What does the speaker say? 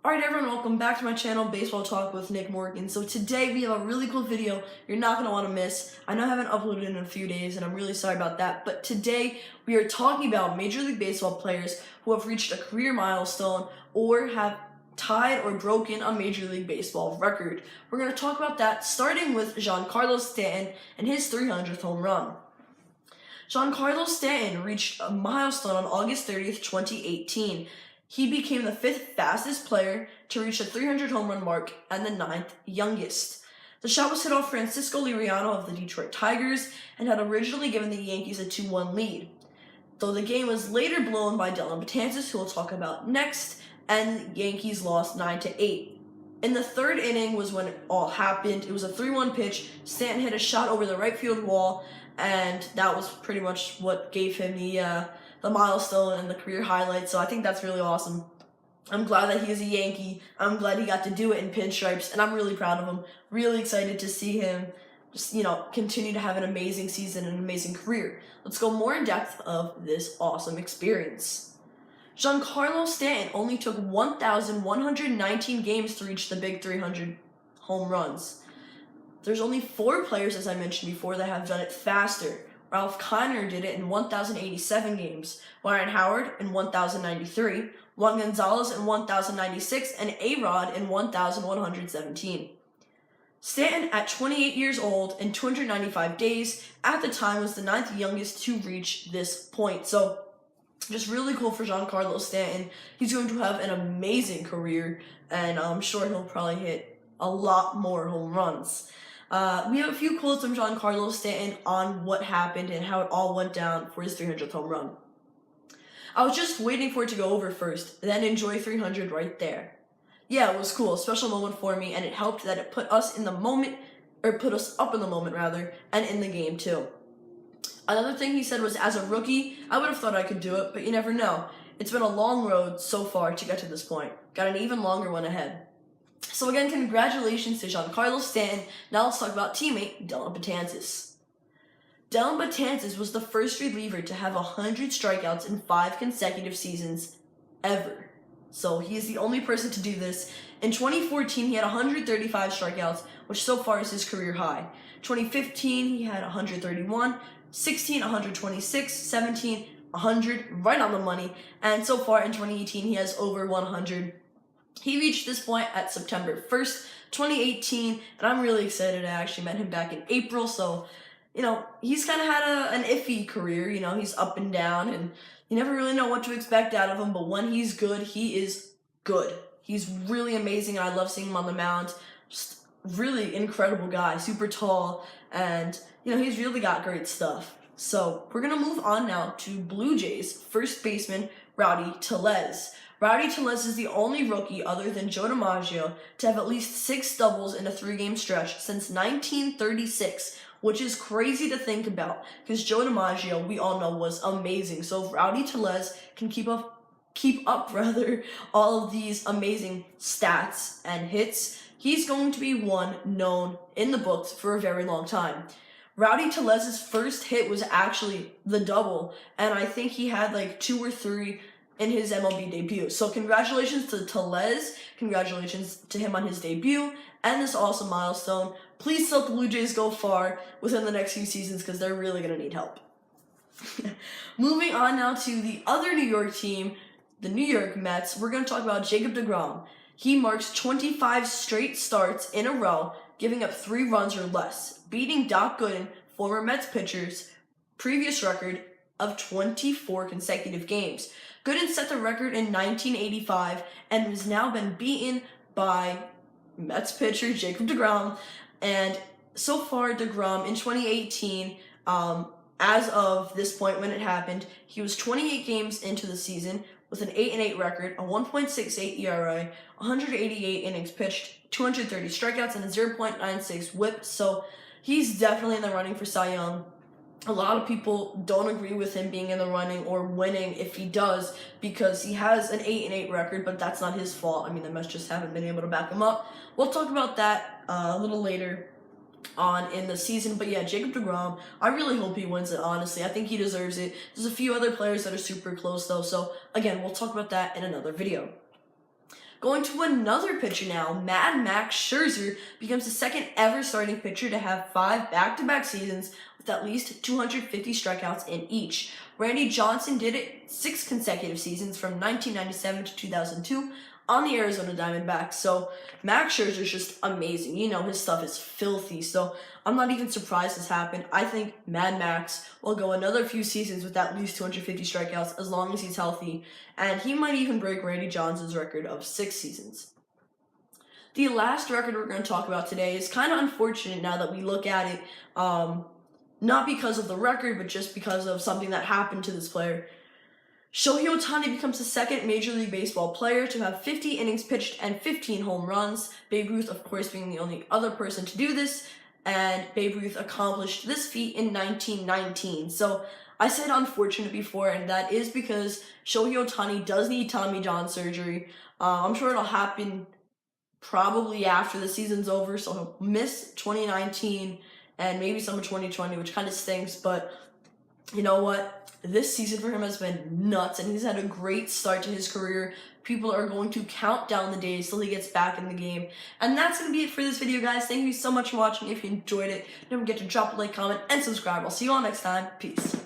Alright everyone, welcome back to my channel, Baseball Talk with Nick Morgan. So today we have a really cool video you're not going to want to miss. I know I haven't uploaded in a few days and I'm really sorry about that, but today we are talking about Major League Baseball players who have reached a career milestone or have tied or broken a Major League Baseball record. We're going to talk about that starting with Giancarlo Stanton and his 300th home run. Giancarlo Stanton reached a milestone on August 30th, 2018. He became the 5th fastest player to reach the 300 home run mark and the 9th youngest. The shot was hit off Francisco Liriano of the Detroit Tigers and had originally given the Yankees a 2-1 lead, though the game was later blown by Dellin Betances, who we'll talk about next, and the Yankees lost 9-8. In the 3rd inning was when it all happened. It was a 3-1 pitch. Stanton hit a shot over the right field wall, and that was pretty much what gave him the milestone and the career highlight, so I think that's really awesome. I'm glad that he is a Yankee. I'm glad he got to do it in pinstripes, and I'm really proud of him. Really excited to see him just, continue to have an amazing season and an amazing career. Let's go more in depth of this awesome experience. Giancarlo Stanton only took 1,119 games to reach the big 300 home runs. There's only 4 players, as I mentioned before, that have done it faster. Ralph Kiner did it in 1,087 games, Ryan Howard in 1,093, Juan Gonzalez in 1,096, and A-Rod in 1,117. Stanton, at 28 years old and 295 days, at the time was the 9th youngest to reach this point. So, just really cool for Giancarlo Stanton. He's going to have an amazing career, and I'm sure he'll probably hit a lot more home runs. We have a few quotes from Giancarlo Stanton on what happened and how it all went down for his 300th home run. I was just waiting for it to go over first, then enjoy 300 right there. Yeah, it was cool, a special moment for me, and it helped that it put us up in the moment, and in the game too. Another thing he said was, as a rookie, I would have thought I could do it, but you never know. It's been a long road so far to get to this point. Got an even longer one ahead. So again, congratulations to Giancarlo Stanton. Now let's talk about teammate Dellin Betances. Dellin Betances was the first reliever to have 100 strikeouts in 5 consecutive seasons ever. So he is the only person to do this. In 2014, he had 135 strikeouts, which so far is his career high. 2015, he had 131, 16, 126, 17, 100, right on the money. And so far in 2018, he has over 100. He reached this point at September 1st, 2018, and I'm really excited. I actually met him back in April, so, he's kind of had an iffy career. He's up and down, and you never really know what to expect out of him, but when he's good, he is good. He's really amazing, and I love seeing him on the mound. Just really incredible guy, super tall, and, he's really got great stuff. So, we're going to move on now to Blue Jays first baseman Rowdy Tellez. Rowdy Tellez is the only rookie other than Joe DiMaggio to have at least 6 doubles in a 3-game stretch since 1936, which is crazy to think about because Joe DiMaggio, we all know, was amazing. So if Rowdy Tellez can keep up all of these amazing stats and hits, he's going to be one known in the books for a very long time. Rowdy Tellez's first hit was actually the double, and I think he had like 2 or 3 in his MLB debut. So congratulations to Tellez, congratulations to him on his debut, and this awesome milestone. Please let the Blue Jays go far within the next few seasons because they're really going to need help. Moving on now to the other New York team, the New York Mets, we're going to talk about Jacob deGrom. He marks 25 straight starts in a row, giving up 3 runs or less, beating Doc Gooden, former Mets pitcher's previous record of 24 consecutive games. Gooden set the record in 1985 and has now been beaten by Mets pitcher Jacob deGrom. And so far, deGrom in 2018, as of this point when it happened, he was 28 games into the season with an 8-8 record, a 1.68 ERA, 188 innings pitched, 230 strikeouts, and a 0.96 WHIP. So he's definitely in the running for Cy Young. A lot of people don't agree with him being in the running or winning if he does because he has an 8-8 record, but that's not his fault. I mean, the Mets just haven't been able to back him up. We'll talk about that a little later on in the season, but yeah, Jacob deGrom, I really hope he wins it, honestly. I think he deserves it. There's a few other players that are super close, though, so again, we'll talk about that in another video. Going to another pitcher now, Mad Max Scherzer becomes the second ever starting pitcher to have 5 back-to-back seasons with at least 250 strikeouts in each. Randy Johnson did it 6 consecutive seasons from 1997 to 2002 on the Arizona Diamondbacks. So Max Scherzer is just amazing. You know, his stuff is filthy. So I'm not even surprised this happened. I think Mad Max will go another few seasons with at least 250 strikeouts as long as he's healthy. And he might even break Randy Johnson's record of 6 seasons. The last record we're going to talk about today is kind of unfortunate now that we look at it. Not because of the record, but just because of something that happened to this player. Shohei Ohtani becomes the second Major League Baseball player to have 50 innings pitched and 15 home runs. Babe Ruth, of course, being the only other person to do this, and Babe Ruth accomplished this feat in 1919. So I said unfortunate before, and that is because Shohei Ohtani does need Tommy John surgery. I'm sure it'll happen probably after the season's over, so he'll miss 2019 and maybe some of 2020, which kind of stinks, but you know what? This season for him has been nuts, and he's had a great start to his career. People are going to count down the days till he gets back in the game. And that's going to be it for this video, guys. Thank you so much for watching. If you enjoyed it, don't forget to drop a like, comment, and subscribe. I'll see you all next time. Peace.